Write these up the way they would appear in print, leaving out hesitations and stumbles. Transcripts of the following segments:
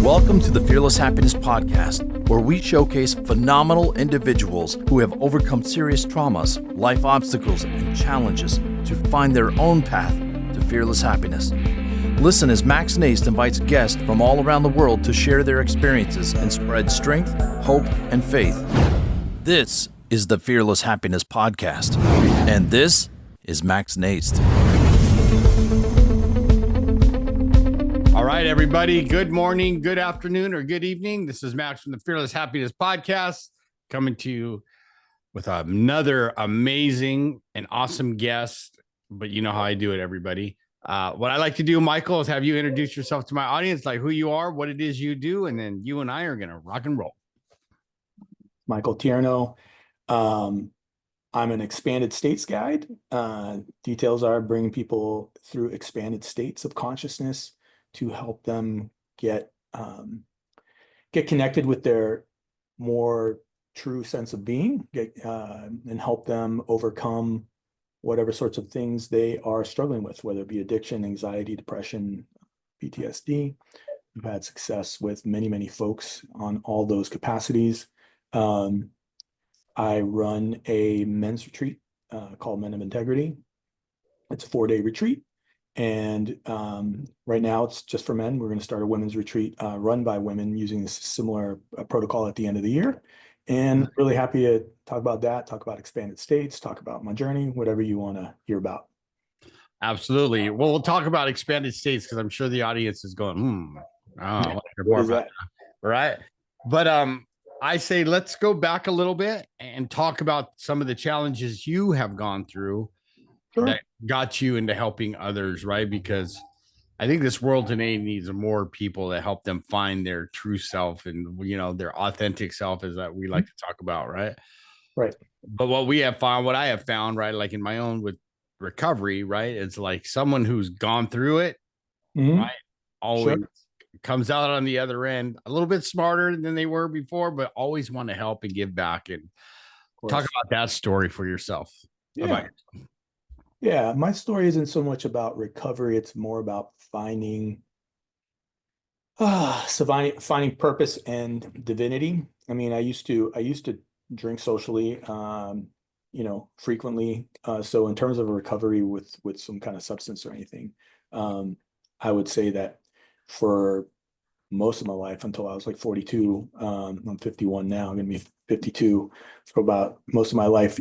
Welcome to the Fearless Happiness Podcast, where we showcase phenomenal individuals who have overcome serious traumas, life obstacles, and challenges to find their own path to fearless happiness. Listen as Max Njist invites guests from all around the world to share their experiences and spread strength, hope, and faith. This is the Fearless Happiness Podcast, and this is Max Njist. All right, everybody. Good morning, good afternoon, or good evening. This is Max from the Fearless Happiness Podcast, coming to you with another amazing and awesome guest. But you know how I do it, everybody. What I like to do, Michael, is have you introduce yourself to my audience, like who you are, what it is you do, and then you and I are going to rock and roll. Michael Tierno. I'm an expanded states guide. Details are bringing people through expanded states of consciousness to help them get connected with their more true sense of being, and help them overcome whatever sorts of things they are struggling with, whether it be addiction, anxiety, depression, PTSD. We've had success with many, many folks on all those capacities. I run a men's retreat called Men of Integrity. It's a 4-day retreat. And right now it's just for men. We're going to start a women's retreat run by women using this similar protocol at the end of the year. And really happy to talk about that, talk about expanded states, talk about my journey, whatever you want to hear about. Absolutely. Well, we'll talk about expanded states because I'm sure the audience is going, I want to hear more about that. Right. But I say let's go back a little bit and talk about some of the challenges you have gone through. Sure. That got you into helping others, right? Because I think this world today needs more people to help them find their true self and, you know, their authentic self, is that we like to talk about, right? Right. But what I have found, right, like in my own with recovery, right, it's like someone who's gone through it, right, always comes out on the other end a little bit smarter than they were before, but always want to help and give back. And talk about that story for yourself. Yeah. Yeah, my story isn't so much about recovery. It's more about finding purpose and divinity. I mean, I used to drink socially, frequently. So in terms of a recovery with some kind of substance or anything, I would say that for most of my life until I was like 42, I'm 51 now, I'm going to be 52. For about most of my life,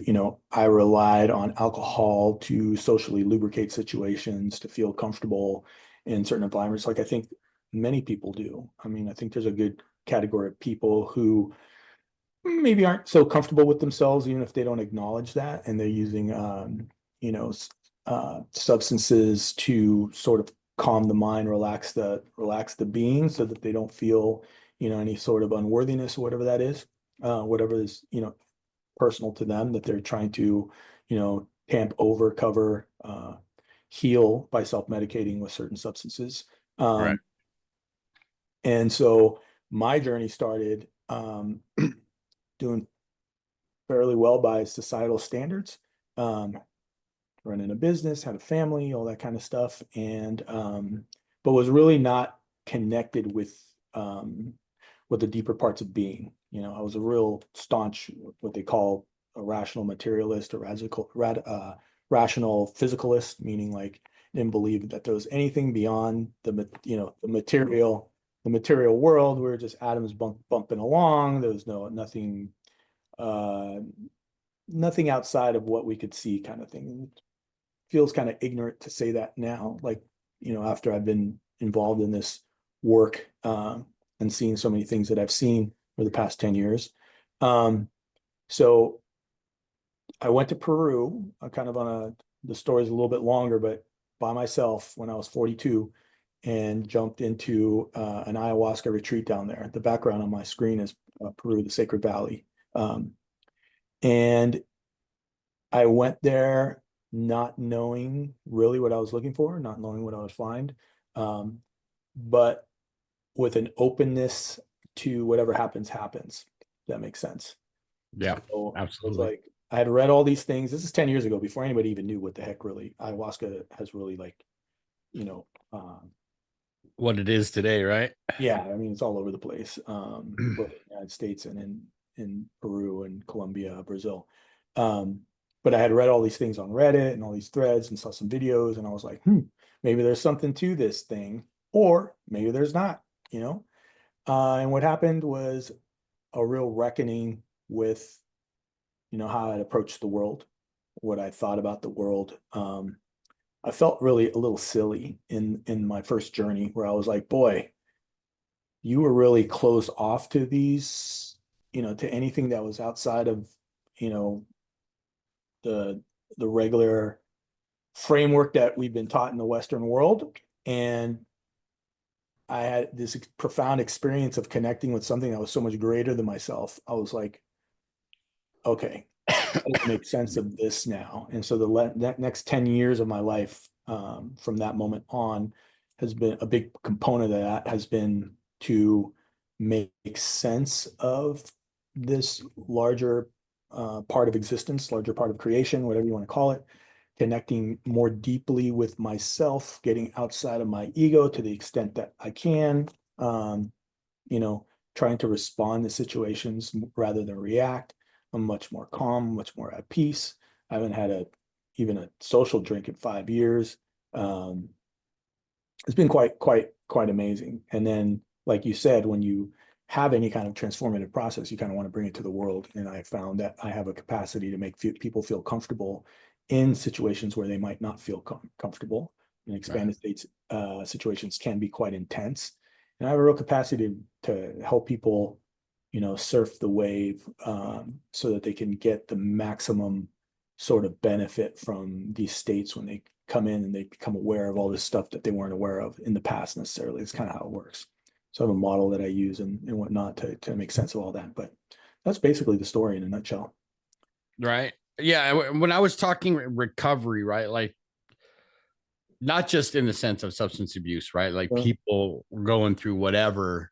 I relied on alcohol to socially lubricate situations, to feel comfortable in certain environments, like I think many people do. I mean, I think there's a good category of people who maybe aren't so comfortable with themselves, even if they don't acknowledge that, and they're using, substances to sort of calm the mind, relax the being, so that they don't feel, any sort of unworthiness or whatever that is, whatever is, personal to them that they're trying to, tamp over, cover, heal by self-medicating with certain substances. Right. And so my journey started doing fairly well by societal standards. Running a business, had a family, all that kind of stuff, and but was really not connected with the deeper parts of being. I was a real staunch, what they call a rational materialist, or rational physicalist, meaning like didn't believe that there was anything beyond the material world. We were just atoms bumping along. There was nothing outside of what we could see, kind of thing. It feels kind of ignorant to say that now, like, after I've been involved in this work and seeing so many things that I've seen for the past 10 years. So I went to Peru, kind of the story's a little bit longer, but by myself when I was 42, and jumped into an ayahuasca retreat down there. The background on my screen is Peru, the Sacred Valley. And I went there not knowing really what I was looking for, not knowing what I would find, but with an openness to whatever happens. If that makes sense. Yeah, so absolutely. Like I had read all these things. This is 10 years ago, before anybody even knew what the heck really ayahuasca has really, like, what it is today, right? Yeah, I mean, it's all over the place, both in the United States and in Peru and Colombia, Brazil. But I had read all these things on Reddit and all these threads and saw some videos, and I was like, maybe there's something to this thing, or maybe there's not, you know? And what happened was a real reckoning with, how I'd approached the world, what I thought about the world. I felt really a little silly in my first journey where I was like, boy, you were really closed off to these, to anything that was outside of, you know, the the regular framework that we've been taught in the Western world. And I had this profound experience of connecting with something that was so much greater than myself. I was like, okay, I make sense of this now. And so that next 10 years of my life, from that moment on, has been a big component of that has been to make sense of this larger part of existence, larger part of creation, whatever you want to call it, connecting more deeply with myself, getting outside of my ego to the extent that I can, you know, trying to respond to situations rather than react. I'm much more calm, much more at peace. I haven't had even a social drink in 5 years. It's been quite amazing. And then, like you said, when you have any kind of transformative process, you kind of want to bring it to the world. And I found that I have a capacity to make people feel comfortable in situations where they might not feel comfortable. And expanded states situations can be quite intense. And I have a real capacity to help people, surf the wave, so that they can get the maximum sort of benefit from these states when they come in and they become aware of all this stuff that they weren't aware of in the past necessarily. It's kind of how it works. So I have a model that I use and whatnot to make sense of all that. But that's basically the story in a nutshell. Right. Yeah. When I was talking recovery, right? Like, not just in the sense of substance abuse, right? Like people going through whatever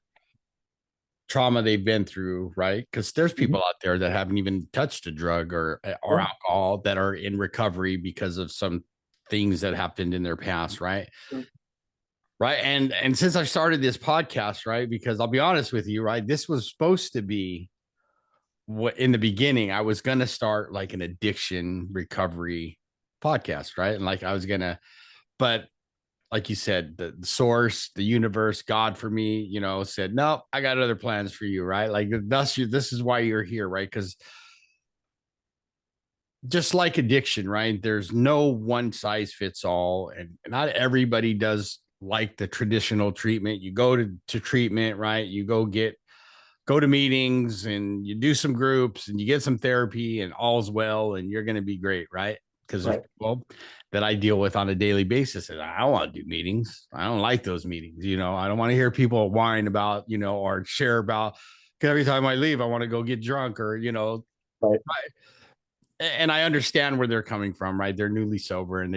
trauma they've been through, right? Because there's people out there that haven't even touched a drug or alcohol that are in recovery because of some things that happened in their past, right? Right. And since I started this podcast, right, because I'll be honest with you, right, this was supposed to be what in the beginning I was gonna start like an addiction recovery podcast, right? And like I was gonna, but like you said, the source, the universe, God for me, said, no, I got other plans for you, right? Like this is why you're here, right? Because just like addiction, right? There's no one size fits all, and not everybody does like the traditional treatment. You go to treatment, right? You go to meetings and you do some groups and you get some therapy and all's well and you're going to be great, right? Because there's people that I deal with on a daily basis and I don't want to do meetings. I don't like those meetings. I don't want to hear people whine about, or share about, because every time I leave, I want to go get drunk or, Right. And I understand where they're coming from, right? They're newly sober and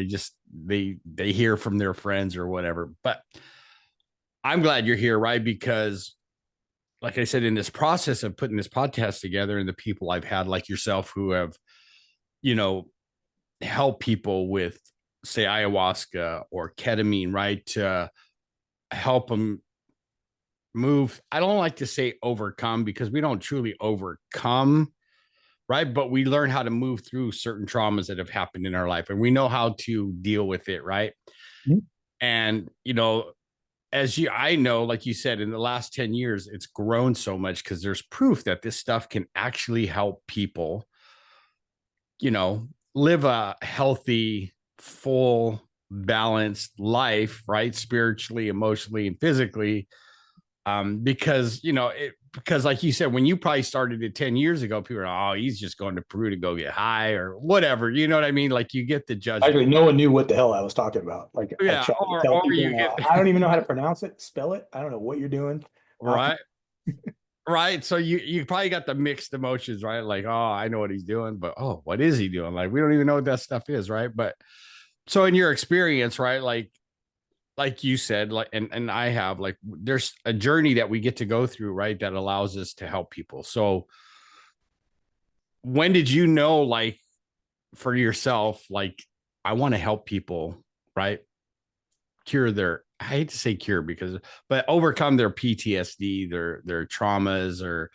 they hear from their friends or whatever. But I'm glad you're here, right? Because like I said, in this process of putting this podcast together and the people I've had like yourself who have, helped people with say ayahuasca or ketamine, right? To help them move. I don't like to say overcome because we don't truly overcome, right? But we learn how to move through certain traumas that have happened in our life and we know how to deal with it, right? Mm-hmm. And, I know, like you said, in the last 10 years, it's grown so much because there's proof that this stuff can actually help people, live a healthy, full, balanced life, right? Spiritually, emotionally, and physically. Because, because like you said, when you probably started it 10 years ago, people are, oh, he's just going to Peru to go get high or whatever. You know what I mean? Like you get the judgment. Actually, no one knew what the hell I was talking about. Like, yeah, I tried to tell people, I don't even know how to pronounce it, spell it. I don't know what you're doing. Right. Right. So you probably got the mixed emotions, right? Like, oh, I know what he's doing, but oh, what is he doing? Like, we don't even know what that stuff is, right? But so in your experience, right, like you said, like and I have, like, there's a journey that we get to go through, right, that allows us to help people. So when did you know, like, for yourself, like, I want to help people, right, cure their I hate to say cure but overcome their PTSD, their traumas, or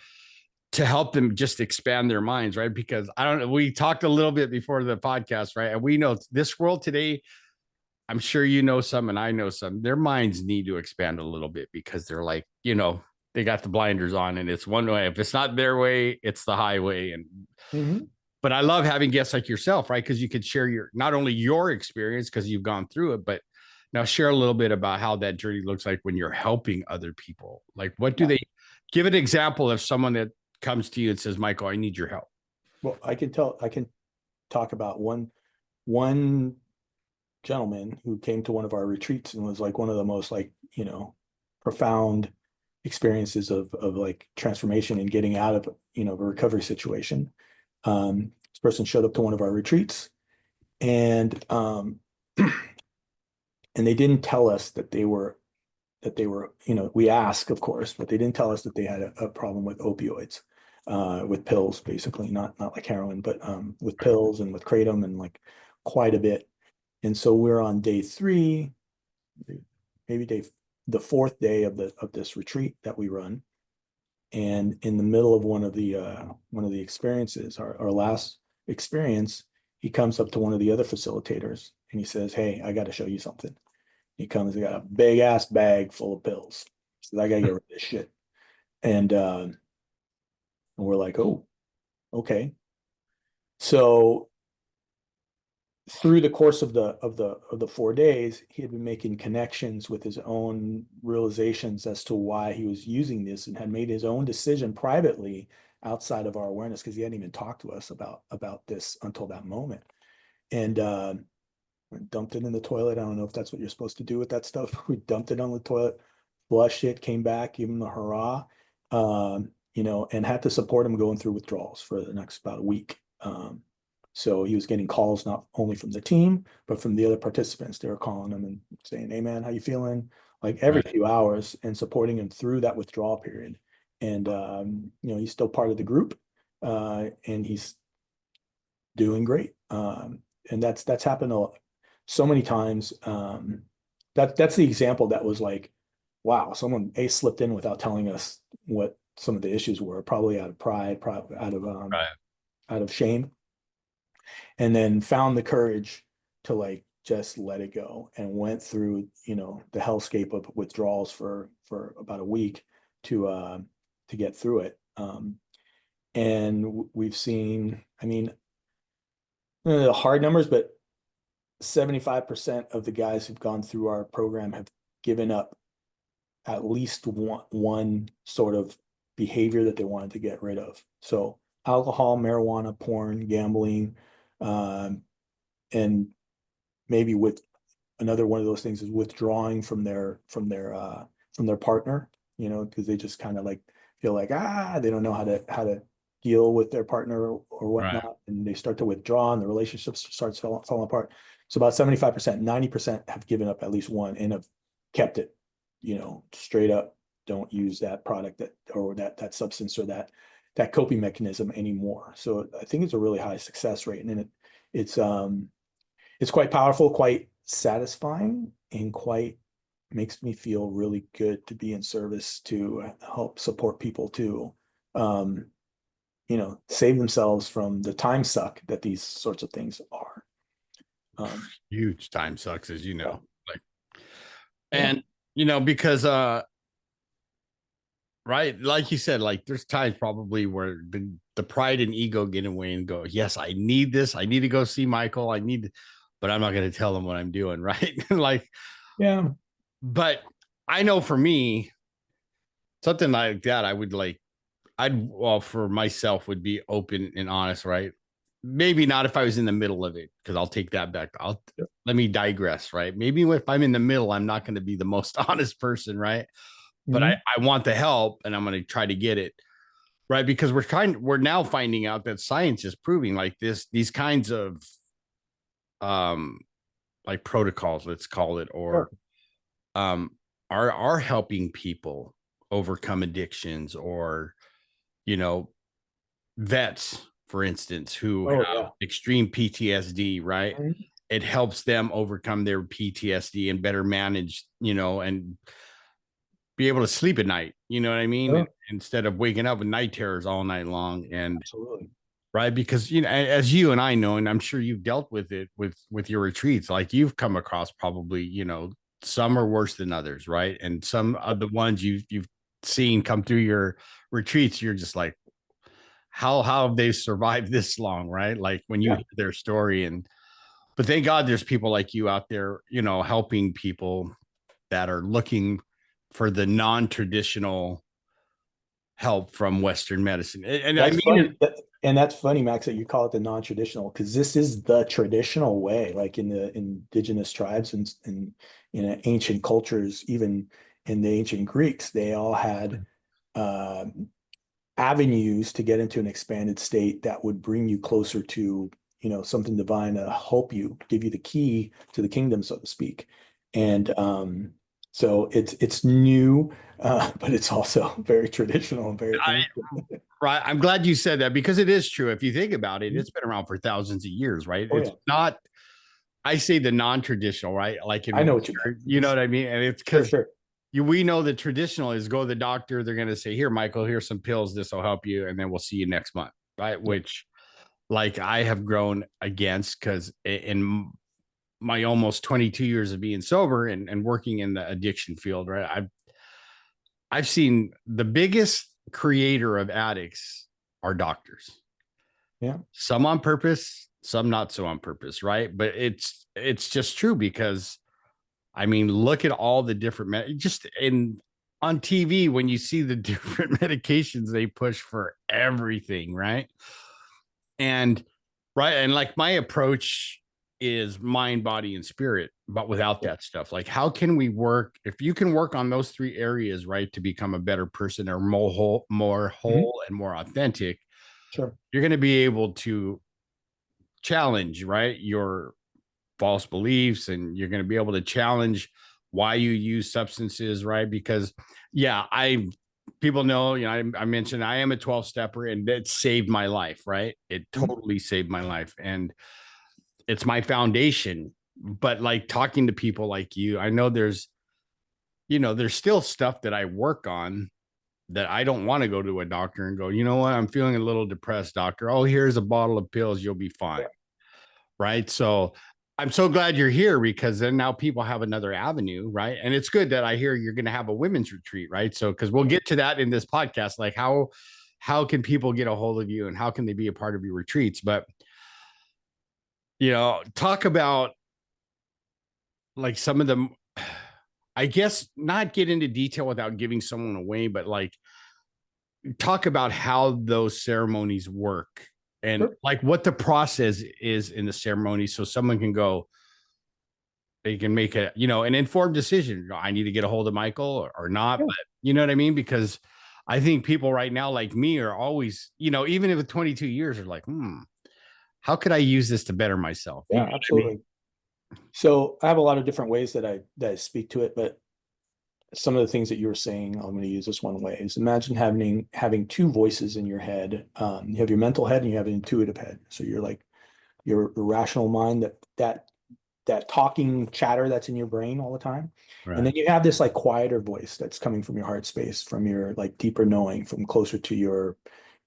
to help them just expand their minds, right? Because I don't know, we talked a little bit before the podcast, right? And we know this world today, I'm sure you know some and I know some, their minds need to expand a little bit because they're like, they got the blinders on and it's one way. If it's not their way, it's the highway. And but I love having guests like yourself, right? Because you could share not only your experience because you've gone through it, but now share a little bit about how that journey looks like when you're helping other people. Like, what do they give an example of someone that comes to you and says, Michael, I need your help? Well, I can talk about one gentleman who came to one of our retreats and was like one of the most profound experiences of like transformation and getting out of a recovery situation. This person showed up to one of our retreats and and they didn't tell us that they were we asked, of course, but they didn't tell us that they had a problem with opioids, with pills, basically, not like heroin, but with pills and with kratom and like quite a bit. And so we're on day 3, maybe the 4th day of this retreat that we run. And in the middle of one of the experiences, our last experience, he comes up to one of the other facilitators and he says, "Hey, I got to show you something." He comes, he got a big ass bag full of pills. He says, "I got to get rid of this shit." And we're like, "Oh, okay." So through the course of the 4 days, he had been making connections with his own realizations as to why he was using this and had made his own decision privately outside of our awareness, because he hadn't even talked to us about this until that moment. And dumped it in the toilet. I don't know if that's what you're supposed to do with that stuff. We dumped it on the toilet, flushed it, came back, gave him the hurrah, and had to support him going through withdrawals for the next about a week. So he was getting calls not only from the team, but from the other participants. They were calling him and saying, "Hey man, how you feeling?" Like every few hours, and supporting him through that withdrawal period. And he's still part of the group, and he's doing great. And that's happened so many times. That's the example that was like, wow, someone slipped in without telling us what some of the issues were, probably out of pride, probably out of shame, and then found the courage to like just let it go and went through the hellscape of withdrawals for about a week to get through it. And we've seen, I mean, the hard numbers, but 75% of the guys who've gone through our program have given up at least one sort of behavior that they wanted to get rid of. So alcohol, marijuana, porn, gambling, and maybe with another one of those things is withdrawing from their partner, because they just kind of like feel like they don't know how to deal with their partner or whatnot, and they start to withdraw and the relationship starts falling apart. So about 75%, 90% have given up at least one and have kept it, straight up, don't use that product or that substance or that coping mechanism anymore. So I think it's a really high success rate, and it's quite powerful, quite satisfying, and quite makes me feel really good to be in service to help support people to save themselves from the time suck that these sorts of things are. Huge time sucks, as you know. And because right, like you said, like there's times probably where the pride and ego get away and go, yes, I need this, I need to go see Michael, but I'm not going to tell him what I'm doing, right? But I know for me, something like that, for myself would be open and honest, right? Maybe not if I was in the middle of it, because I'll take that back. Let me digress, right? Maybe if I'm in the middle, I'm not going to be the most honest person, right? But I want the help and I'm going to try to get it, right? Because we're now finding out that science is proving like these kinds of like protocols, let's call it, or are helping people overcome addictions, or vets, for instance, who have extreme PTSD, right? it helps them overcome their PTSD and better manage, and be able to sleep at night. You know what I mean? Sure. Instead of waking up with night terrors all night long. And Absolutely. right, because as you and I know, and I'm sure you've dealt with it with your retreats, like you've come across probably, some are worse than others, right? And some of the ones you've seen come through your retreats, you're just like, how have they survived this long, right? Like when you hear their story. But thank God there's people like you out there, helping people that are looking for the non-traditional help from Western medicine. And That's I mean, funny. And that's funny, Max, that you call it the non-traditional, because this is the traditional way, like in the indigenous tribes and in ancient cultures, even in the ancient Greeks, they all had uh, avenues to get into an expanded state that would bring you closer to, something divine to help you, give you the key to the kingdom, so to speak. And so it's new, but it's also very traditional and very ancient. right. I'm glad you said that, because it is true. If you think about it, it's been around for thousands of years, right? Oh, It's yeah. not, I say the non-traditional, right? Like in I know what you Western, meant. you know what I mean? And it's Sure, because sure. we know the traditional is go to the doctor. They're going to say, here, Michael, here's some pills. This will help you. And then we'll see you next month. Right. Which, like, I have grown against, because in my almost 22 years of being sober and working in the addiction field, right? I've seen the biggest creator of addicts are doctors. Yeah. Some on purpose, some not so on purpose, right? But it's just true, because I mean, look at all the different just in on TV when you see the different medications they push for everything, right? And right, and like my approach is mind, body, and spirit, but without that stuff. Like, how can we work? If you can work on those three areas, right, to become a better person, or more whole and more authentic, Sure. you're going to be able to challenge, right, your false beliefs, and you're going to be able to challenge why you use substances, right? Because people know, I mentioned I am a 12 stepper, and that saved my life, right? It totally saved my life, and it's my foundation. But like talking to people like you, I know there's still stuff that I work on that I don't want to go to a doctor and go, you know what, I'm feeling a little depressed, doctor. Oh, here's a bottle of pills, you'll be fine. Right. So I'm so glad you're here, because then now people have another avenue. Right. And it's good that I hear you're going to have a women's retreat. Right. So, because we'll get to that in this podcast, like how can people get a hold of you, and how can they be a part of your retreats? But, talk about like some of them, I guess, not get into detail without giving someone away, but like talk about how those ceremonies work, and Sure. like what the process is in the ceremony, so someone can go, they can make an informed decision. I need to get a hold of Michael or not, Yeah. but you know what I mean? Because I think people right now like me are always, even if 22 years, are like, how could I use this to better myself? You Yeah, know what I mean? absolutely. So I have a lot of different ways that I speak to it, but some of the things that you were saying, I'm going to use this one way, is imagine having two voices in your head. You have your mental head and you have an intuitive head. So you're like your rational mind, that talking chatter that's in your brain all the time. And then Right. you have this like quieter voice that's coming from your heart space, from your like deeper knowing, from closer to you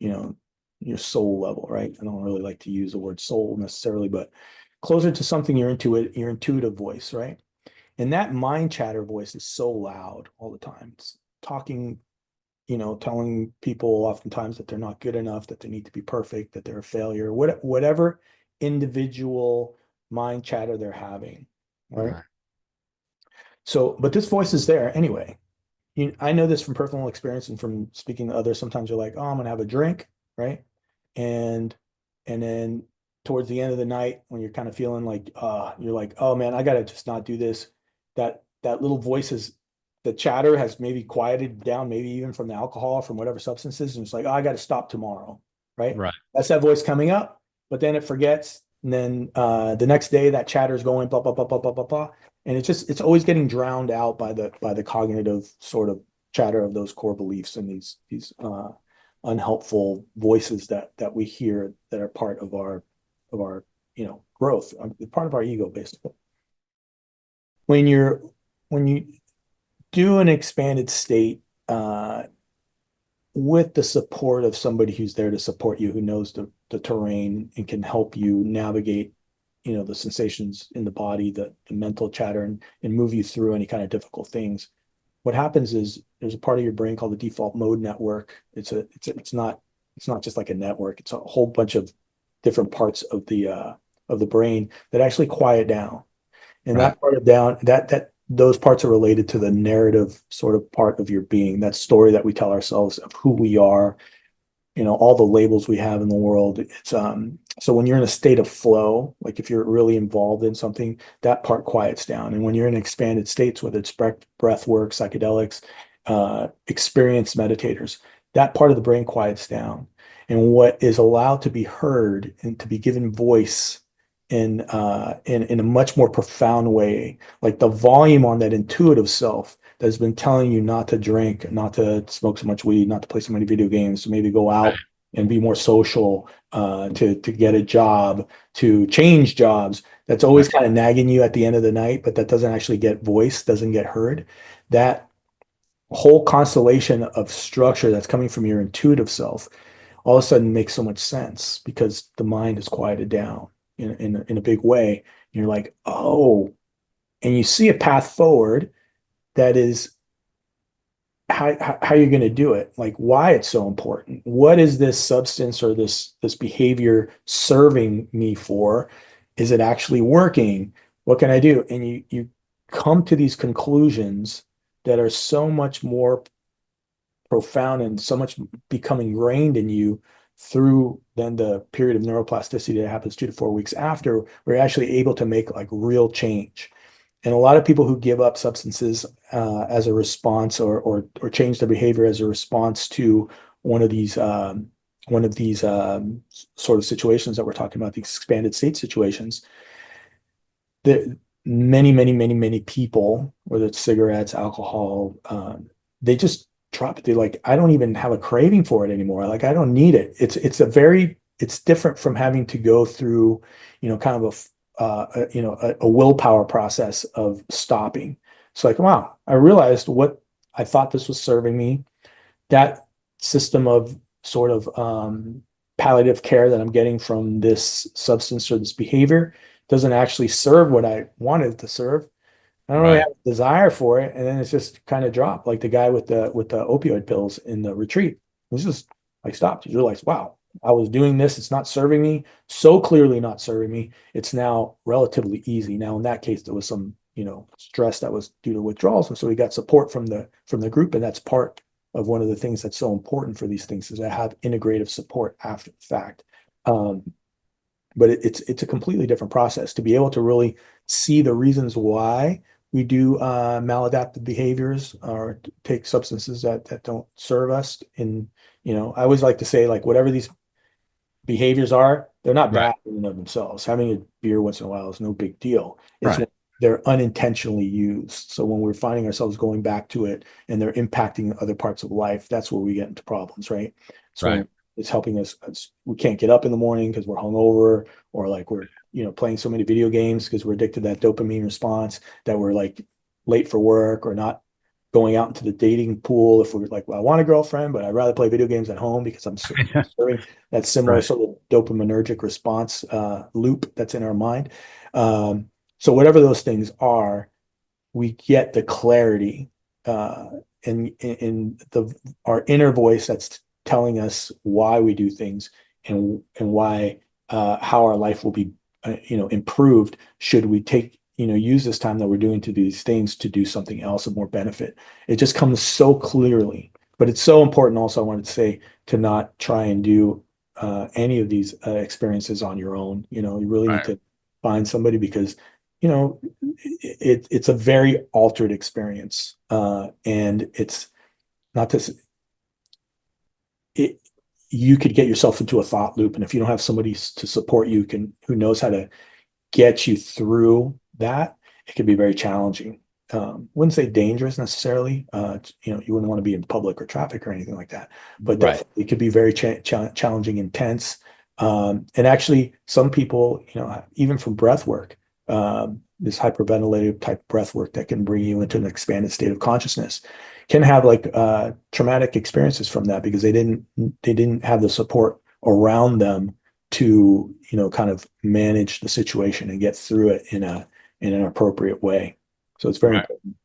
know, your soul level, right? I don't really like to use the word soul necessarily, but closer to something your intuitive voice, right? And that mind chatter voice is so loud all the time. It's talking, telling people oftentimes that they're not good enough, that they need to be perfect, that they're a failure, whatever individual mind chatter they're having, right? Right. So, but this voice is there anyway. I know this from personal experience and from speaking to others. Sometimes you're like, oh, I'm gonna have a drink, right? And and then towards the end of the night, when you're kind of feeling like, you're like, oh man, I gotta just not do this. That little voice is the chatter has maybe quieted down, maybe even from the alcohol, from whatever substances, and it's like, oh, I gotta stop tomorrow, right? Right. That's that voice coming up, but then it forgets, and then the next day that chatter is going blah blah blah blah blah blah blah, and it's always getting drowned out by the cognitive sort of chatter of those core beliefs and these unhelpful voices that we hear that are part of our growth, part of our ego, basically. When you do an expanded state with the support of somebody who's there to support you, who knows the terrain and can help you navigate, the sensations in the body, the mental chatter, and move you through any kind of difficult things. What happens is there's a part of your brain called the default mode network. It's not just like a network. It's a whole bunch of different parts of the brain that actually quiet down. And Right. that part of down, those parts are related to the narrative sort of part of your being, that story that we tell ourselves of who we are, all the labels we have in the world. It's so when you're in a state of flow, like if you're really involved in something, that part quiets down. And when you're in expanded states, whether it's breath work, psychedelics, experienced meditators, that part of the brain quiets down. And what is allowed to be heard and to be given voice in a much more profound way, like the volume on that intuitive self that's been telling you not to drink, not to smoke so much weed, not to play so many video games, to maybe go out and be more social, to get a job, to change jobs. That's always kind of nagging you at the end of the night, but that doesn't actually get voiced, doesn't get heard. That whole constellation of structure that's coming from your intuitive self all of a sudden makes so much sense because the mind is quieted down in a big way. And you're like, oh, and you see a path forward that is how you're going to do it, like why it's so important. What is this substance or this behavior serving me for? Is it actually working? What can I do? And you come to these conclusions that are so much more profound and so much become ingrained in you through then the period of neuroplasticity that happens 2 to 4 weeks after, we're actually able to make like real change. And a lot of people who give up substances as a response or change their behavior as a response to one of these sort of situations that we're talking about, these expanded state situations, that many people, whether it's cigarettes, alcohol, they just drop it. They're like, I don't even have a craving for it anymore. Like, I don't need it. It's different from having to go through, kind of a willpower process of stopping. It's like, wow, I realized what I thought this was serving me. That system of sort of palliative care that I'm getting from this substance or this behavior doesn't actually serve what I wanted it to serve. I don't really have a desire for it, and then it's just kind of dropped, like the guy with the opioid pills in the retreat. It's just like stopped. You realize, wow, I was doing this. It's not serving me. So clearly not serving me. It's now relatively easy. Now, in that case, there was some, stress that was due to withdrawals, and so we got support from the group, and that's part of one of the things that's so important for these things is to have integrative support after the fact. But it's a completely different process to be able to really see the reasons why we do maladaptive behaviors or take substances that don't serve us. And I always like to say, like, whatever these behaviors are, they're not bad in and of themselves. Having a beer once in a while is no big deal. It's when they're unintentionally used. So when we're finding ourselves going back to it and they're impacting other parts of life, that's where we get into problems, right? So it's helping us. We can't get up in the morning because we're hungover, or like we're playing so many video games because we're addicted to that dopamine response, that we're like late for work, or not going out into the dating pool if we're like, well, I want a girlfriend, but I'd rather play video games at home because I'm serving that similar sort of dopaminergic response loop that's in our mind. So whatever those things are, we get the clarity in our inner voice that's telling us why we do things and why how our life will be improved should we use this time that we're doing to do these things to do something else of more benefit. It just comes so clearly. But it's so important also, I wanted to say, to not try and do any of these experiences on your own. You really need to find somebody, because it's a very altered experience, and it's not this. You could get yourself into a thought loop, and if you don't have somebody to support you, who knows how to get you through that, it can be very challenging. Wouldn't say dangerous necessarily. You wouldn't want to be in public or traffic or anything like that, but definitely it could be very challenging, intense, And actually, some people, even from breath work, this hyperventilative type breath work that can bring you into an expanded state of consciousness, can have like traumatic experiences from that because they didn't have the support around them to kind of manage the situation and get through it in an appropriate way. So it's very important.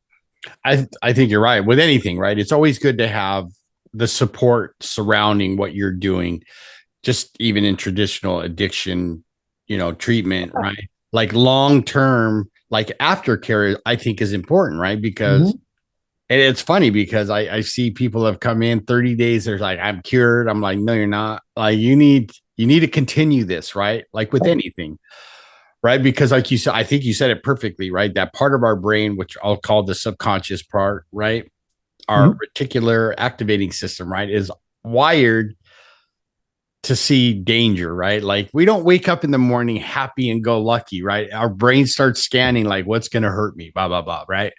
I think you're right with anything, right? It's always good to have the support surrounding what you're doing, just even in traditional addiction, treatment, right? Like long term, like aftercare, I think is important, right? Because and it's funny because I see people have come in 30 days, they're like, I'm cured. I'm like, no, you're not. Like you need to continue this, right? Like with anything. Right. Because like you said, I think you said it perfectly, right? That part of our brain, which I'll call the subconscious part, right? Our reticular activating system, right, is wired to see danger, right? Like we don't wake up in the morning happy and go lucky, right? Our brain starts scanning like what's going to hurt me, blah, blah, blah, right?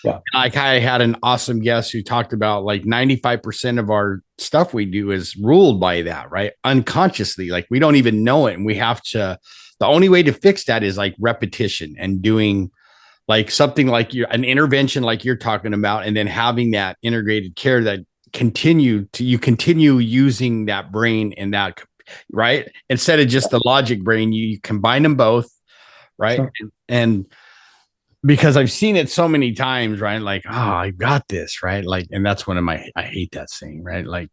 Yeah. Like I had an awesome guest who talked about like 95% of our stuff we do is ruled by that, right? Unconsciously, like we don't even know it. And we have to, the only way to fix that is like repetition and doing like something like an intervention like you're talking about, and then having that integrated care that you continue using that brain and that, right? Instead of just the logic brain, you combine them both, right? Sure. And because I've seen it so many times, right? Like, oh, I got this, right? Like, and that's one of I hate that saying, right? Like,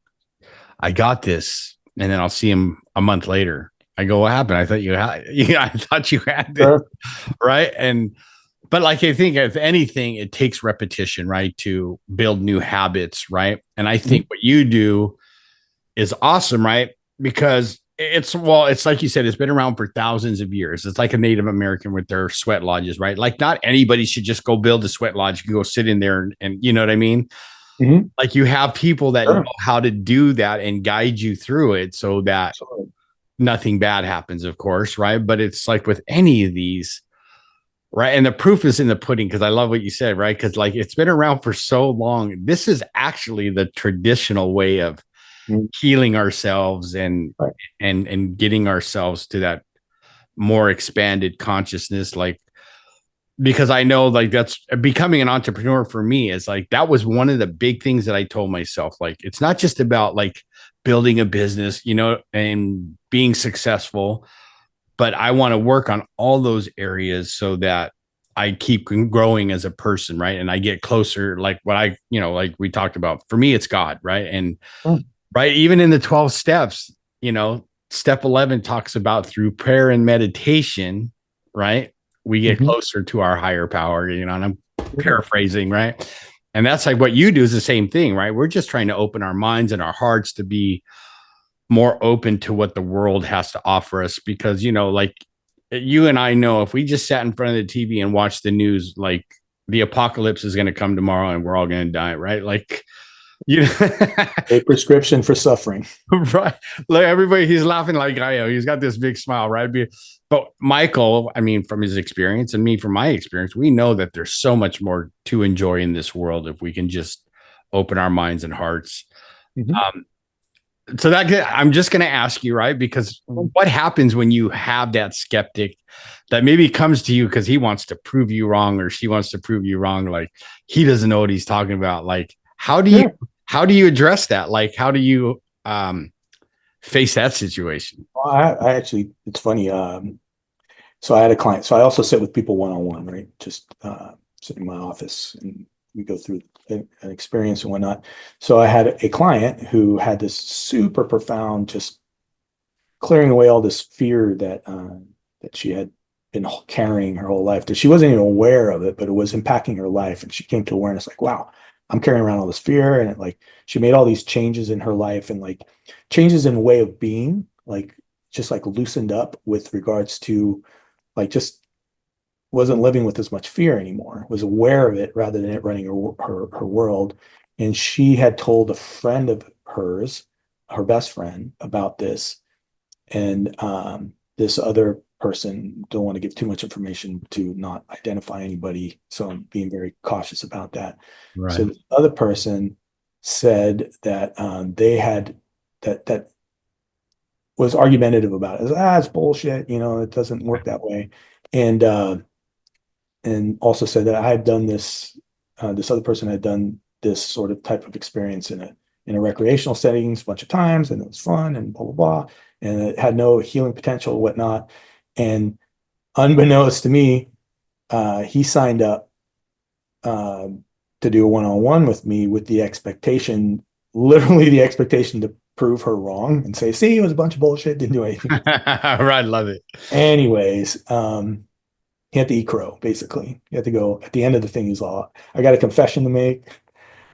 I got this, and then I'll see him a month later. I go, what happened? I thought you had, I thought you had this, right? But like, I think if anything, it takes repetition, right? To build new habits, right? And I think what you do is awesome, right? Because it's like you said, it's been around for thousands of years. It's like a Native American with their sweat lodges, right? Like not anybody should just go build a sweat lodge. You can go sit in there and you know what I mean? Like you have people that know how to do that and guide you through it so that nothing bad happens, of course, right? But it's like with any of these, right? And the proof is in the pudding, because I love what you said, right? Because like it's been around for so long. This is actually the traditional way of healing ourselves and getting ourselves to that more expanded consciousness. Like, because I know like that's becoming an entrepreneur for me is like that was one of the big things that I told myself. Like, it's not just about like building a business, and being successful, but I want to work on all those areas so that I keep growing as a person, right? And I get closer, like what like we talked about. For me, it's God, right? And right, even in the 12 steps, step 11 talks about through prayer and meditation, right? We get closer to our higher power, and I'm paraphrasing, right? And that's like what you do is the same thing, right? We're just trying to open our minds and our hearts to be more open to what the world has to offer us, because like you and I know, if we just sat in front of the TV and watched the news, like the apocalypse is going to come tomorrow and we're all going to die, right? Like a prescription for suffering, right? Like everybody, he's laughing like I am. He's got this big smile, right? But Michael, I mean, from his experience and me from my experience, we know that there's so much more to enjoy in this world if we can just open our minds and hearts. So that I'm just going to ask you, right? Because what happens when you have that skeptic that maybe comes to you because he wants to prove you wrong, or she wants to prove you wrong? Like he doesn't know what he's talking about. Like, how do you address that? Like, how do you face that situation? Well, I actually, it's funny. So I had a client. So I also sit with people one-on-one, right? Just sit in my office and we go through an experience and whatnot. So I had a client who had this super profound, just clearing away all this fear that she had been carrying her whole life, that she wasn't even aware of it, but it was impacting her life. And she came to awareness like, wow, I'm carrying around all this fear. And she made all these changes in her life, and like changes in way of being, like just like loosened up with regards to like just wasn't living with as much fear anymore, was aware of it rather than it running her world. And she had told a friend of hers, her best friend, about this. And this other person, don't want to give too much information to not identify anybody, so I'm being very cautious about that. Right. So the other person said that they had that was argumentative about it. It's bullshit, it doesn't work that way. And also said that I had done this, this other person had done this sort of type of experience in a recreational settings a bunch of times, and it was fun and blah, blah, blah. And it had no healing potential and whatnot. And unbeknownst to me, he signed up to do a one-on-one with me with the expectation, literally the expectation to prove her wrong and say, see, it was a bunch of bullshit, didn't do anything. Right, love it. Anyways, he had to eat crow, basically. He had to go at the end of the thing. He's all, I got a confession to make.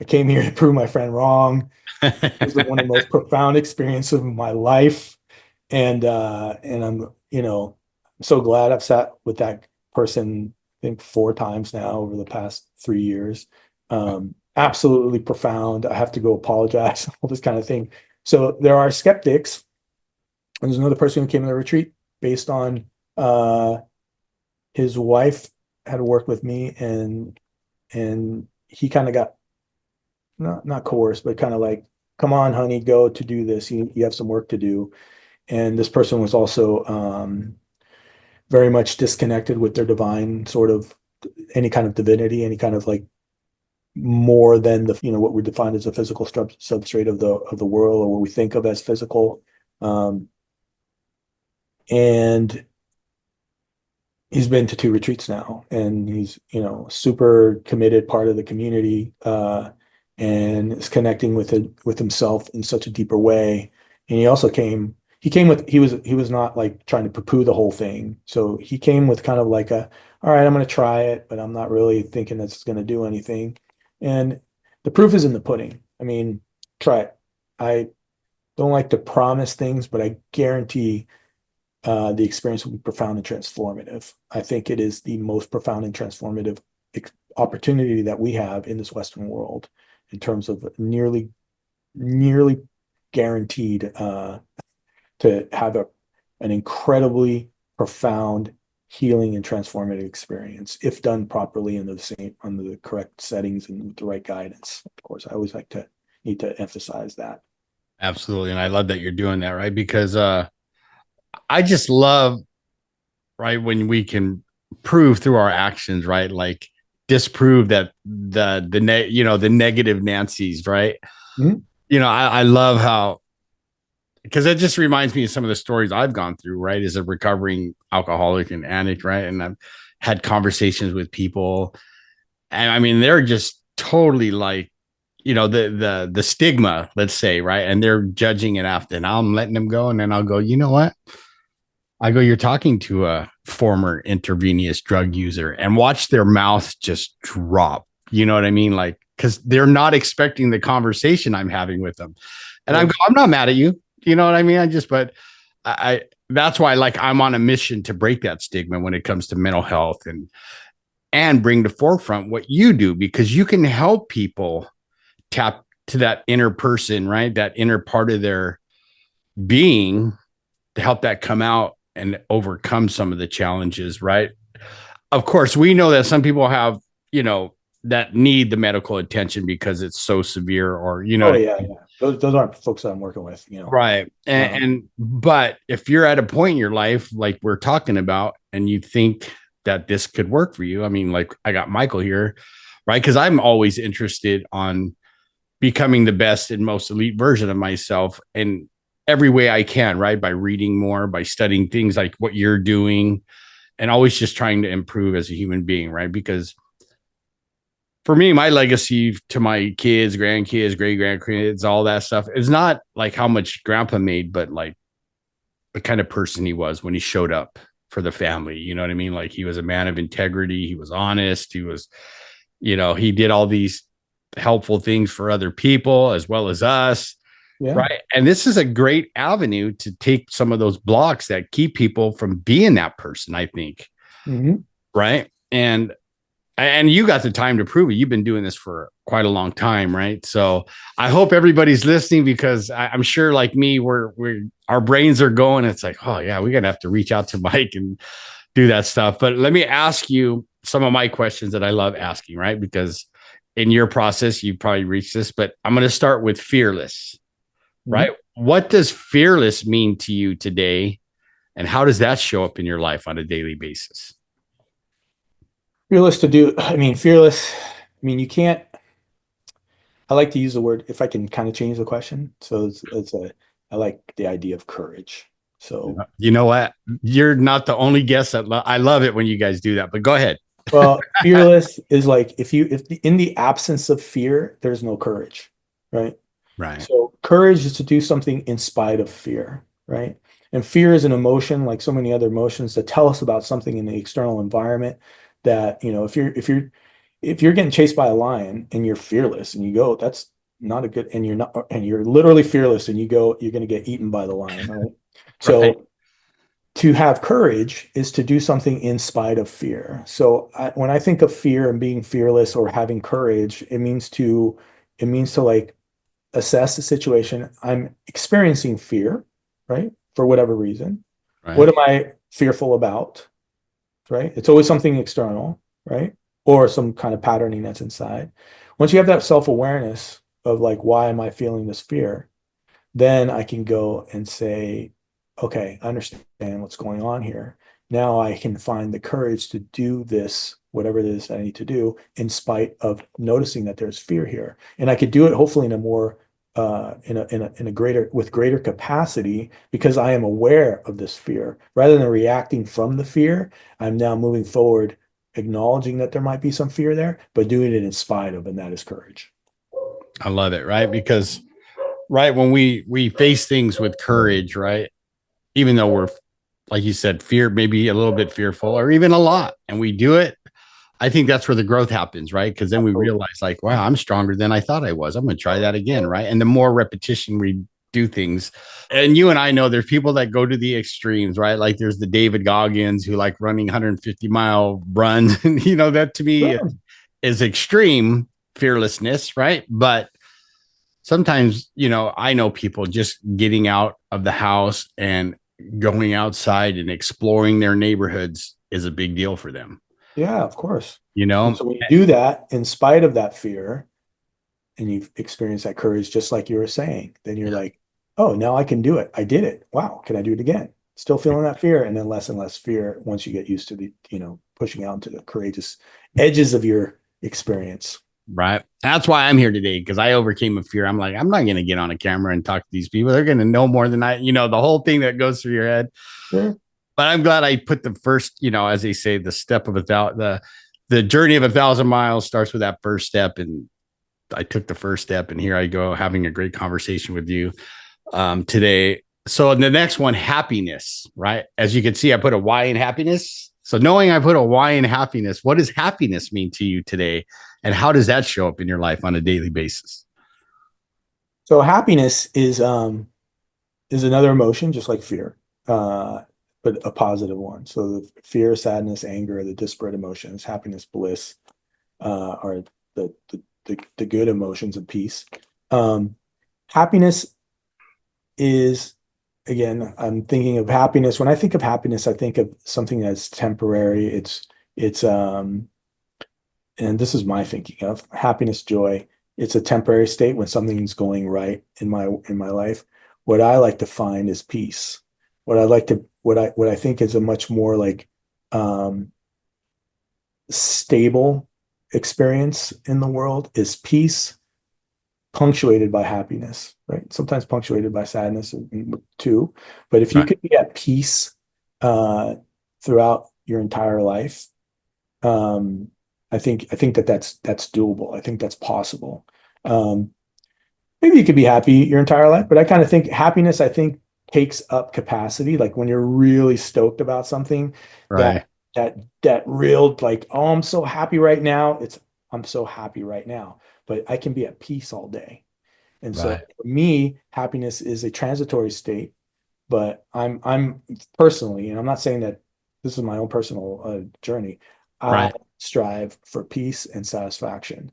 I came here to prove my friend wrong. It was one of the most profound experiences of my life. And I'm, so glad I've sat with that person, I think 4 times now over the past 3 years. Absolutely profound. I have to go apologize, all this kind of thing. So there are skeptics. And there's another person who came to the retreat based on his wife had worked with me, and he kind of got not coerced, but kind of like, come on, honey, go to do this. You have some work to do. And this person was also very much disconnected with their divine, sort of any kind of divinity, any kind of like more than the what we define as a physical substrate of the world, or what we think of as physical. And he's been to 2 retreats now, and he's super committed part of the community, and is connecting with himself in such a deeper way. And he also came with, he was not like trying to poo-poo the whole thing. So he came with kind of like all right, I'm going to try it, but I'm not really thinking that's going to do anything. And the proof is in the pudding. I mean, try it. I don't like to promise things, but I guarantee the experience will be profound and transformative. I think it is the most profound and transformative opportunity that we have in this Western world, in terms of nearly guaranteed to have an incredibly profound healing and transformative experience, if done properly under the correct settings and with the right guidance. Of course, I always need to emphasize that. Absolutely. And I love that you're doing that, right? Because I just love, right, when we can prove through our actions, right? Like disprove that the negative Nancy's, right? Mm-hmm. I love how, because it just reminds me of some of the stories I've gone through, right? As a recovering alcoholic and addict, right? And I've had conversations with people, and I mean, they're just totally like, the stigma, let's say, right? And they're judging it after, and I'm letting them go. And then I'll go, you know what? I go, you're talking to a former intravenous drug user, and watch their mouth just drop. You know what I mean? Like, because they're not expecting the conversation I'm having with them. And I'm not mad at you. You know what I mean? That's why, like, I'm on a mission to break that stigma when it comes to mental health, and bring to forefront what you do, because you can help people tap to that inner person, right? That inner part of their being, to help that come out and overcome some of the challenges, right? Of course, we know that some people have, that need the medical attention because it's so severe, or, yeah. Those aren't folks that I'm working with, Right. But if you're at a point in your life, like we're talking about, and you think that this could work for you, I mean, like I got Michael here, right? Because I'm always interested on becoming the best and most elite version of myself in every way I can, right? By reading more, by studying things like what you're doing, and always just trying to improve as a human being, right? Because for me, my legacy to my kids, grandkids, great grandkids, all that stuff is not like how much grandpa made, but like the kind of person he was when he showed up for the family. You know what I mean? Like, he was a man of integrity. He was honest. He was, he did all these helpful things for other people as well as us. Yeah. Right. And this is a great avenue to take some of those blocks that keep people from being that person, I think. Mm-hmm. Right. And you got the time to prove it. You've been doing this for quite a long time, right? So I hope everybody's listening, because I'm sure, like me, our brains are going. It's like, oh yeah, we're gonna have to reach out to Mike and do that stuff. But let me ask you some of my questions that I love asking, right? Because in your process, you probably reached this, but I'm going to start with fearless, right? Mm-hmm. what does fearless mean to you today? And how does that show up in your life on a daily basis? Fearless, you can't, I like to use the word, if I can kind of change the question. So I like the idea of courage. So, You know what? You're not the only guest that I love it when you guys do that, but go ahead. well, fearless is like, in the absence of fear, there's no courage, right? Right. So courage is to do something in spite of fear, right? And fear is an emotion, like so many other emotions, that tell us about something in the external environment that, if you're getting chased by a lion and you're fearless and you go, that's not a good, and you're not, and you're literally fearless and you go, you're going to get eaten by the lion, right? Right. So to have courage is to do something in spite of fear. So when I think of fear and being fearless or having courage, it means to like assess the situation. I'm experiencing fear, right? For whatever reason. Right. What am I fearful about? Right? It's always something external, right? Or some kind of patterning that's inside. Once you have that self-awareness of like, why am I feeling this fear? Then I can go and say, okay, I understand what's going on here. Now I can find the courage to do this, whatever it is I need to do, in spite of noticing that there's fear here. And I could do it hopefully in a more in a greater, with greater capacity, because I am aware of this fear. Rather than reacting from the fear, I'm now moving forward, acknowledging that there might be some fear there, but doing it in spite of, and that is courage. I love it, right? Because right when we face things with courage, right? Even though we're, like you said, fear, maybe a little bit fearful or even a lot, and we do it, I think that's where the growth happens, right? Because then we realize, like, wow, I'm stronger than I thought I was. I'm going to try that again, right? And the more repetition we do things, and you and I know there's people that go to the extremes, right? Like there's the David Goggins who like running 150-mile runs, and that to me Yeah. is extreme fearlessness, right? But sometimes, I know people just getting out of the house and going outside and exploring their neighborhoods is a big deal for them. Yeah, of course. You And know, so when you do that in spite of that fear, and you've experienced that courage, just like you were saying, then you're like, oh, now I can do it. I did it. Wow. Can I do it again? Still feeling that fear, and then less and less fear once you get used to the, pushing out into the courageous edges of your experience. right? That's why I'm here today, because I overcame a fear. I'm like, I'm not going to get on a camera and talk to these people. They're going to know more than the whole thing that goes through your head. Sure. But I'm glad I put the first, as they say, the step of the journey of 1,000 miles starts with that first step. And I took the first step, and here I go having a great conversation with you today. So the next one, happiness, right? As you can see, I put a Y in happiness. So knowing I put a Y in happiness, what does happiness mean to you today? And how does that show up in your life on a daily basis? So happiness is another emotion, just like fear, but a positive one. So the fear, sadness, anger, the disparate emotions. Happiness, bliss, are the good emotions of peace. Happiness is, again, I'm thinking of happiness. When I think of happiness, I think of something that's temporary. It's and this is my thinking of happiness, joy. It's a temporary state when something's going right in my life. What I like to find is peace. What I think is a much more like stable experience in the world is peace, punctuated by happiness, right? Sometimes punctuated by sadness too. But if you Right. could be at peace throughout your entire life, I think that's doable. I think that's possible. Maybe you could be happy your entire life, but I kind of think happiness, I think, takes up capacity. Like when you're really stoked about something, Right. that that real like, oh, I'm so happy right now. I'm so happy right now, but I can be at peace all day. And so Right. for me, happiness is a transitory state, but I'm personally, and I'm not saying that this is my own personal journey. I Right. strive for peace and satisfaction.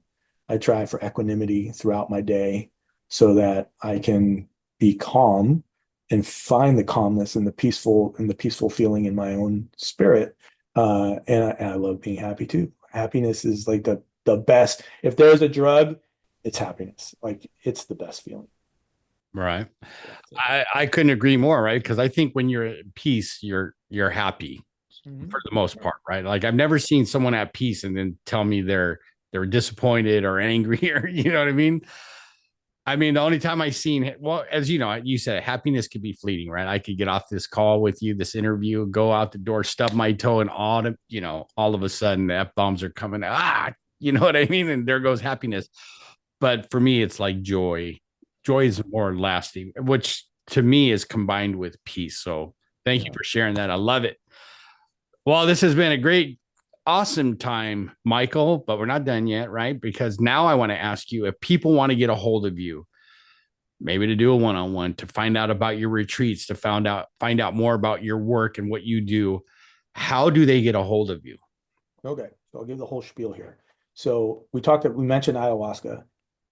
I try for equanimity throughout my day so that I can be calm and find the calmness and the peaceful feeling in my own spirit. And I love being happy too. Happiness is like the best. If there's a drug, it's happiness. Like it's the best feeling. Right. I couldn't agree more, right? Because I think when you're at peace, you're happy for the most part, right? Like I've never seen someone at peace and then tell me they're disappointed or angry or you know what I mean? I mean, the only time I seen well, as you know, you said happiness could be fleeting, right? I could get off this call with you, this interview, go out the door, stub my toe, and all of a sudden the F bombs are coming. You know what I mean? And there goes happiness. But for me, it's like joy. Joy is more lasting, which to me is combined with peace. So thank you for sharing that. I love it. Well, this has been a great, awesome time, Michael, but we're not done yet, right? Because now I want to ask you if people want to get a hold of you, maybe to do a one-on-one, to find out about your retreats, to find out more about your work and what you do, how do they get a hold of you? Okay, so I'll give the whole spiel here. So we mentioned ayahuasca.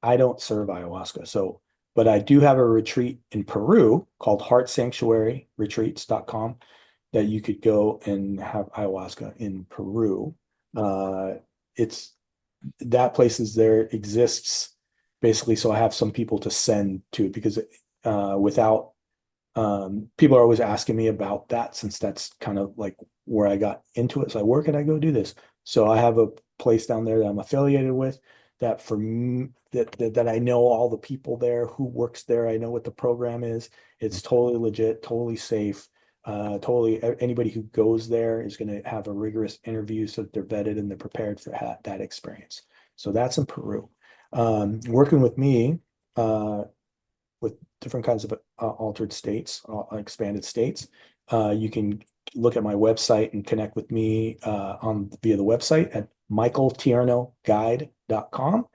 I don't serve ayahuasca. But I do have a retreat in Peru called heartsanctuaryretreats.com that you could go and have ayahuasca in Peru. It's that place exists basically. So I have some people to send to it because without people are always asking me about that since that's kind of like where I got into it. So where can I go do this? So I have a place down there that I'm affiliated with that for me, that I know all the people there who works there. I know what the program is. It's totally legit, totally safe. Totally anybody who goes there is going to have a rigorous interview so that they're vetted and they're prepared for that experience. So that's in Peru. Working with me with different kinds of altered states, expanded states. You can look at my website and connect with me via the website at michaeltiernoguide.com.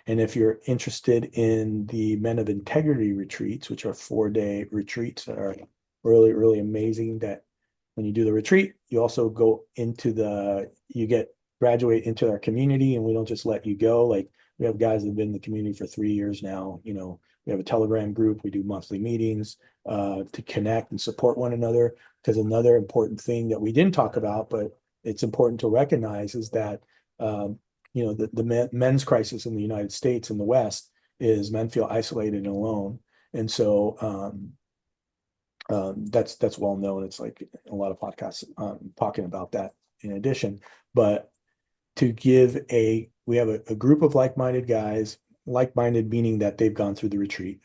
And if you're interested in the Men of Integrity retreats, which are 4-day retreats that are really, really amazing, that when you do the retreat, you also graduate into our community, and we don't just let you go. Like we have guys that have been in the community for 3 years now. We have a Telegram group. We do monthly meetings to connect and support one another. Because another important thing that we didn't talk about, but it's important to recognize, is that the men's crisis in the United States and the West is men feel isolated and alone, and so that's well known. It's like a lot of podcasts talking about that in addition. But we have a group of like-minded guys, like-minded meaning that they've gone through the retreat.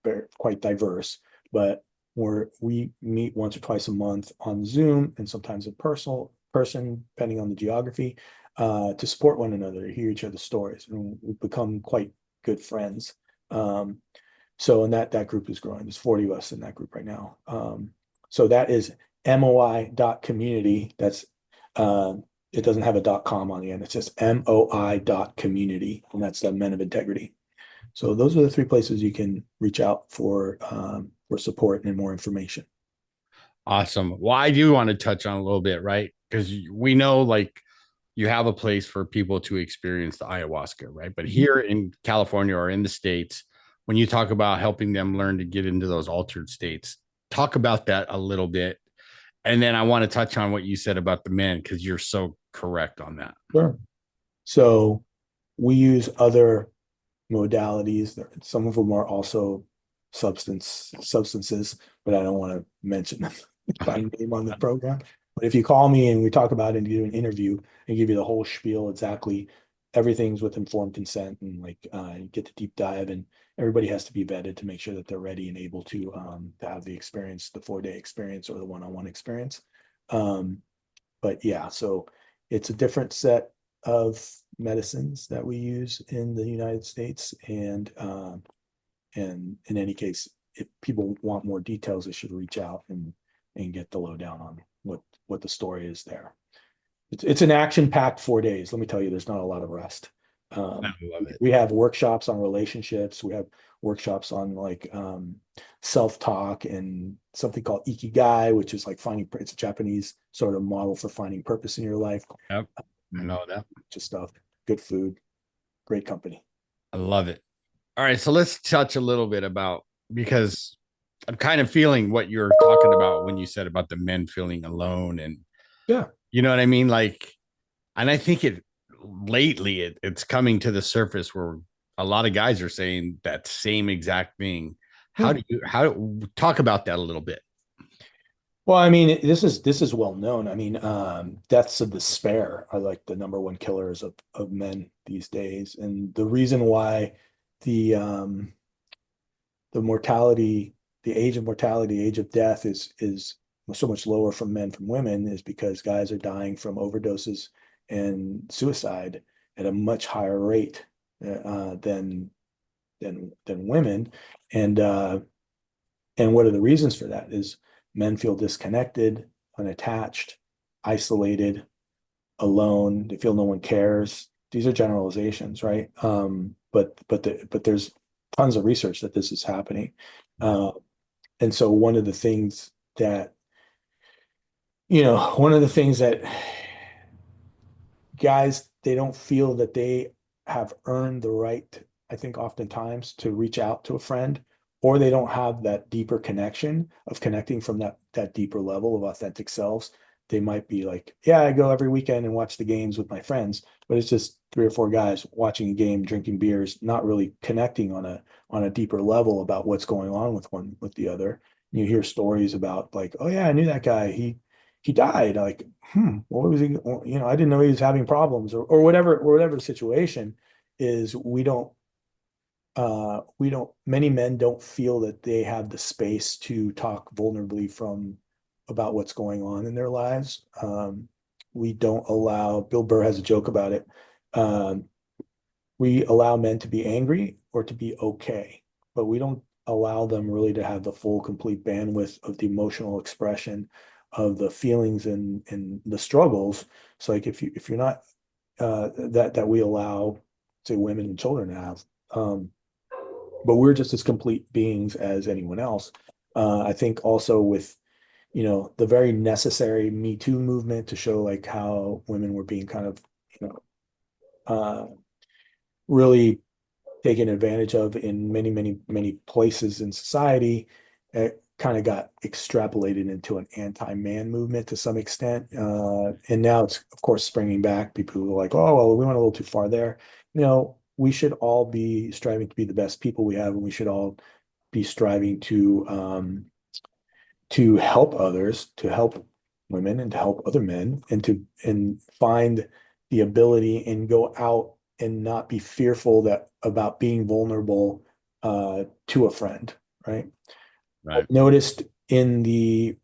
They're quite diverse, but we meet once or twice a month on Zoom and sometimes in person, depending on the geography, to support one another, hear each other's stories, and we've become quite good friends. So, and that group is growing. There's 40 of us in that group right now. So that is moi.community. That's it doesn't have a .com on the end. It's just moi.community, and that's the Men of Integrity. So those are the 3 places you can reach out for support and more information. Awesome. Well, I do want to touch on a little bit, right? Because we know like you have a place for people to experience the ayahuasca, right? But here in California or in the States, when you talk about helping them learn to get into those altered states, talk about that a little bit. And then I want to touch on what you said about the men, because you're so correct on that. Sure. So we use other modalities. Some of them are also substances, but I don't want to mention them by name on the program. But if you call me and we talk about it and do an interview and give you the whole spiel, exactly everything's with informed consent, and get the deep dive, and everybody has to be vetted to make sure that they're ready and able to have the experience, the 4-day experience or the one-on-one experience. But yeah, so it's a different set of medicines that we use in the United States, and in any case, if people want more details, they should reach out and get the lowdown on what the story is there. It's an action-packed 4 days. Let me tell you, there's not a lot of rest. I love it. We have workshops on relationships. We have workshops on self-talk and something called ikigai, which is it's a Japanese sort of model for finding purpose in your life. Yep, I know that. Just stuff, good food, great company. I love it. All right, so let's touch a little bit about, because I'm kind of feeling what you're talking about when you said about the men feeling alone, and yeah, you know what I mean? And I think it's coming to the surface where a lot of guys are saying that same exact thing, How do you talk about that a little bit? Well, I mean, this is well known. I mean, deaths of despair are like the number one killers of men these days, and the reason why the the mortality, the age of mortality, age of death is so much lower from men from women is because guys are dying from overdoses and suicide at a much higher rate than women, and and what are the reasons for that? Is men feel disconnected, unattached, isolated, alone. They feel no one cares. These are generalizations, right? But there's tons of research that this is happening. Uh, and so one of the things that guys, they don't feel that they have earned the right, I think oftentimes, to reach out to a friend, or they don't have that deeper connection of connecting from that deeper level of authentic selves. They might be like, yeah, I go every weekend and watch the games with my friends, but it's just three or four guys watching a game, drinking beers, not really connecting on a deeper level about what's going on with one with the other. And you hear stories about like, oh yeah, I knew that guy. He died. Like, what was he? I didn't know he was having problems, or whatever the situation is. Many men don't feel that they have the space to talk vulnerably about what's going on in their lives. We don't allow, Bill Burr has a joke about it. Um, we allow men to be angry or to be okay, but we don't allow them really to have the full, complete bandwidth of the emotional expression of the feelings and the struggles. So like if you're not that we allow, say, women and children to have. But we're just as complete beings as anyone else. I think also with, the very necessary Me Too movement to show like how women were being kind of, uh, really taken advantage of in many, many, many places in society. It kind of got extrapolated into an anti-man movement to some extent. And now it's, of course, springing back. People are like, oh, well, we went a little too far there. We should all be striving to be the best people we have, and we should all be striving to help others, to help women, and to help other men, and find the ability and go out and not be fearful about being vulnerable to a friend, right? Right. I've noticed through the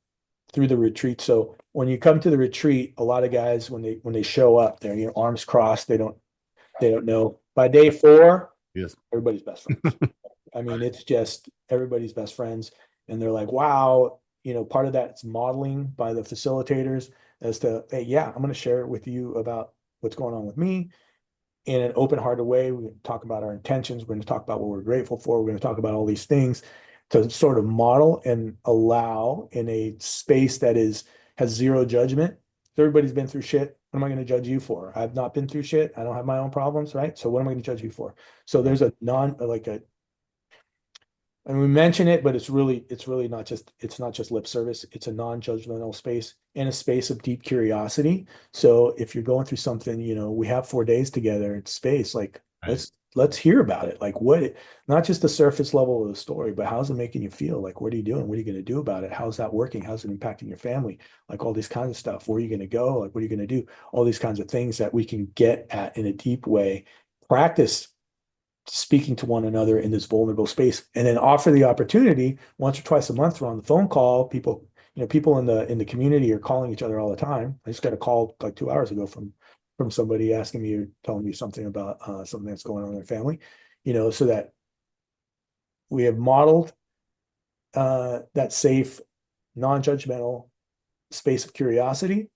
retreat. So when you come to the retreat, a lot of guys when they show up, they're arms crossed. They don't know. By day 4, Yes. everybody's best friends. I mean, it's just everybody's best friends, and they're like, wow. Part of that's modeling by the facilitators as to, hey, yeah, I'm going to share it with you about what's going on with me in an open-hearted way. We're going to talk about our intentions. We're going to talk about what we're grateful for. We're going to talk about all these things to sort of model and allow in a space that has zero judgment. Everybody's been through shit. What am I going to judge you for? I've not been through shit. I don't have my own problems, right? So what am I going to judge you for? So there's and we mention it, but it's not just lip service. It's a non-judgmental space and a space of deep curiosity. So if you're going through something, we have 4 days together. It's space. Like, Right. let's hear about it. Like not just the surface level of the story, but how's it making you feel? Like, what are you doing? What are you going to do about it? How's that working? How's it impacting your family? Like all these kinds of stuff. Where are you going to go? Like, what are you going to do? All these kinds of things that we can get at in a deep way. Practice speaking to one another in this vulnerable space, and then offer the opportunity once or twice a month. We're on the phone call. People in the community are calling each other all the time. I just got a call like 2 hours ago from somebody asking me or telling me something about something that's going on in their family, so that we have modeled that safe, non-judgmental space of curiosity,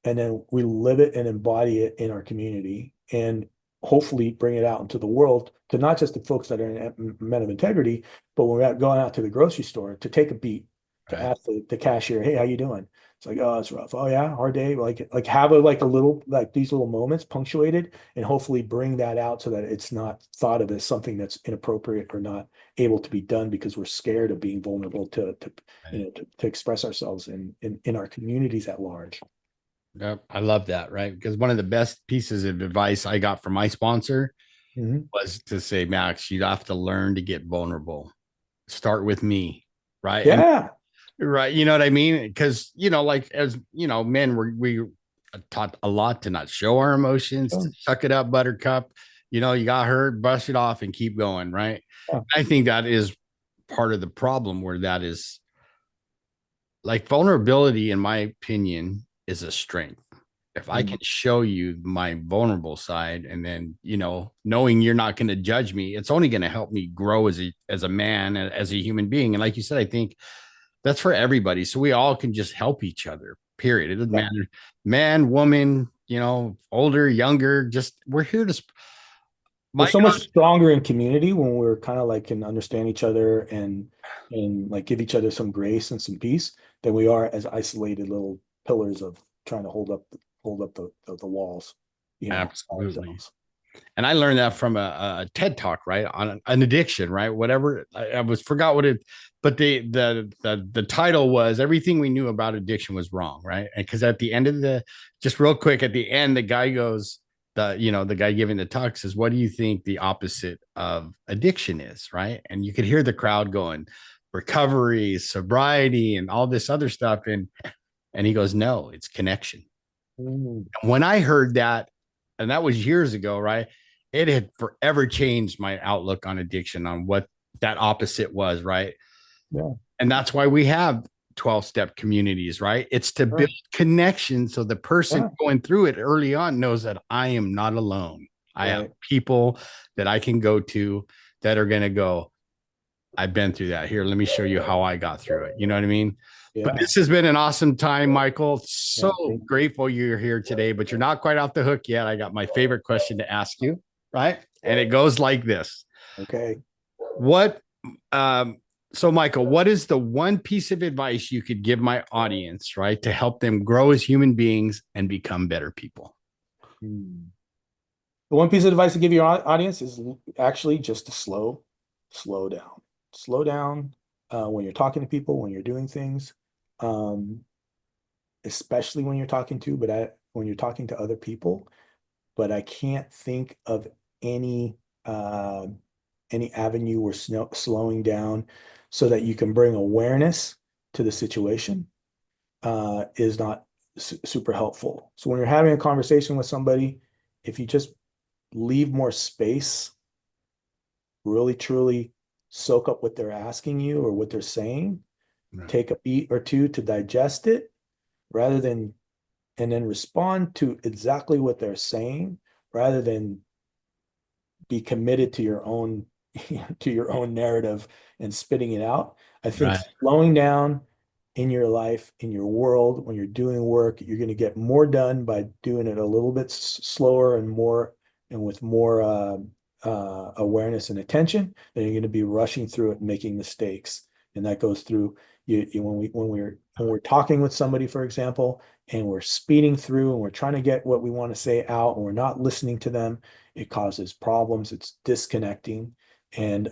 and then we live it and embody it in our community, and hopefully bring it out into the world to not just the folks that are men of integrity, but when we're going out to the grocery store to take a beat, to Right. ask the cashier, hey, how you doing? It's like, oh, it's rough. Oh yeah, hard day. Like have a little, like these little moments punctuated, and hopefully bring that out so that it's not thought of as something that's inappropriate or not able to be done because we're scared of being vulnerable to express ourselves in our communities at large. Yep. I love that. Right. Because one of the best pieces of advice I got from my sponsor Mhm. was to say, Max, you have to learn to get vulnerable. start with me, right? Yeah. Right. You know what I mean? Because, like, as you know, men, we taught a lot to not show our emotions, to suck it up, buttercup. You got hurt, brush it off and keep going. Right. Yeah. I think that is part of the problem, where that is, like, vulnerability, in my opinion, is a strength. If I can show you my vulnerable side, and then, knowing you're not going to judge me, it's only going to help me grow as a man, as a human being. And like you said, I think that's for everybody. So we all can just help each other, period. It doesn't matter, man, woman, older, younger, just we're here to. We're so much stronger in community when we're kind of like can understand each other and like give each other some grace and some peace than we are as isolated little pillars of trying to hold up the walls. Absolutely. Ourselves. And I learned that from a TED talk, right, on an addiction, right? Whatever, I forgot what it, but the title was "Everything We Knew About Addiction Was Wrong," right? And because at the end of just real quick, at the end, the guy goes, the guy giving the talk says, "What do you think the opposite of addiction is?" Right? And you could hear the crowd going, "Recovery, sobriety, and all this other stuff," and he goes, "No, it's connection." When I heard that, and that was years ago, right? It had forever changed my outlook on addiction, on what that opposite was, right? Yeah. And that's why we have 12-step communities, right? It's to build connection, so the person going through it early on knows that I am not alone. I have people that I can go to that are going to go, "I've been through that. Here, let me show you how I got through it." You know what I mean? Yeah. But this has been an awesome time, Michael. So grateful you're here today, but you're not quite off the hook yet. I got my favorite question to ask you, right? And it goes like this. Okay. So Michael, what is the one piece of advice you could give my audience, right, to help them grow as human beings and become better people? The one piece of advice to give your audience is actually just to slow down. Slow down when you're talking to people, when you're doing things. Especially when you're talking to other people, but I can't think of any avenue where slowing down so that you can bring awareness to the situation is not super helpful. So when you're having a conversation with somebody, if you just leave more space, really truly soak up what they're asking you or what they're saying, take a beat or two to digest it, and then respond to exactly what they're saying, rather than be committed to your own narrative and spitting it out. I think slowing down in your life, in your world, when you're doing work, you're going to get more done by doing it a little bit slower and with more awareness and attention than you're going to be rushing through it and making mistakes. And that goes through when we're talking with somebody, for example, and we're speeding through and we're trying to get what we want to say out and we're not listening to them, it causes problems. It's disconnecting, and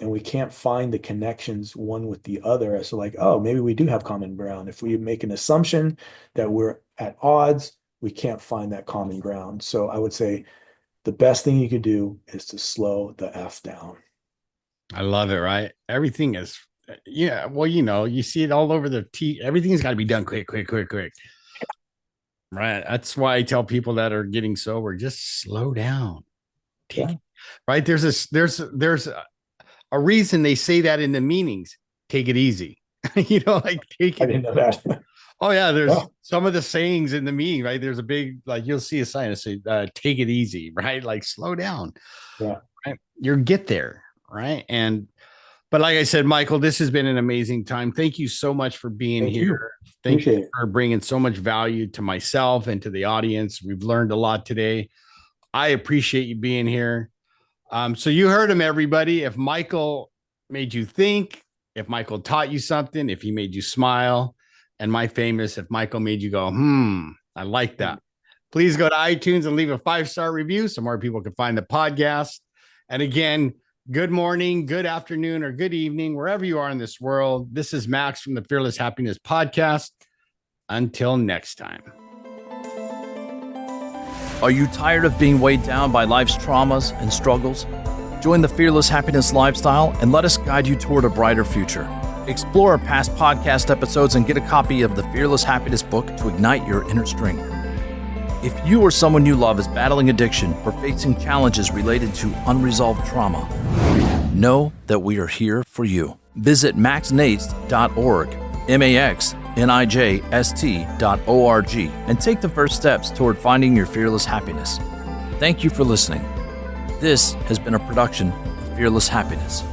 we can't find the connections one with the other as to like, oh, maybe we do have common ground. If we make an assumption that we're at odds, we can't find that common ground. So I would say the best thing you could do is to slow the F down. I love it, right? Everything is, well, you see it all over everything's got to be done quick. Right. That's why I tell people that are getting sober, just slow down. Right. There's a reason they say that in the meetings. Take it easy. Take it. I didn't know that. Oh yeah. There's some of the sayings in the meeting, right? There's a big, you'll see a sign that says, take it easy, right? Like slow down. Yeah. Right? You'll get there. Right. But like I said, Michael, this has been an amazing time. Thank you so much for being here. Thank you for bringing so much value to myself and to the audience. We've learned a lot today. I appreciate you being here. So you heard him, everybody. If Michael made you think, if Michael taught you something, if he made you smile, and my famous, if Michael made you go, I like that. Please go to iTunes and leave a 5-star review so more people can find the podcast. And again, good morning, good afternoon, or good evening, wherever you are in this world. This is Max from the Fearless Happiness Podcast. Until next time. Are you tired of being weighed down by life's traumas and struggles? Join the Fearless Happiness lifestyle and let us guide you toward a brighter future. Explore our past podcast episodes and get a copy of the Fearless Happiness book to ignite your inner strength. If you or someone you love is battling addiction or facing challenges related to unresolved trauma, know that we are here for you. Visit maxnijst.org, maxnijst.org, and take the first steps toward finding your fearless happiness. Thank you for listening. This has been a production of Fearless Happiness.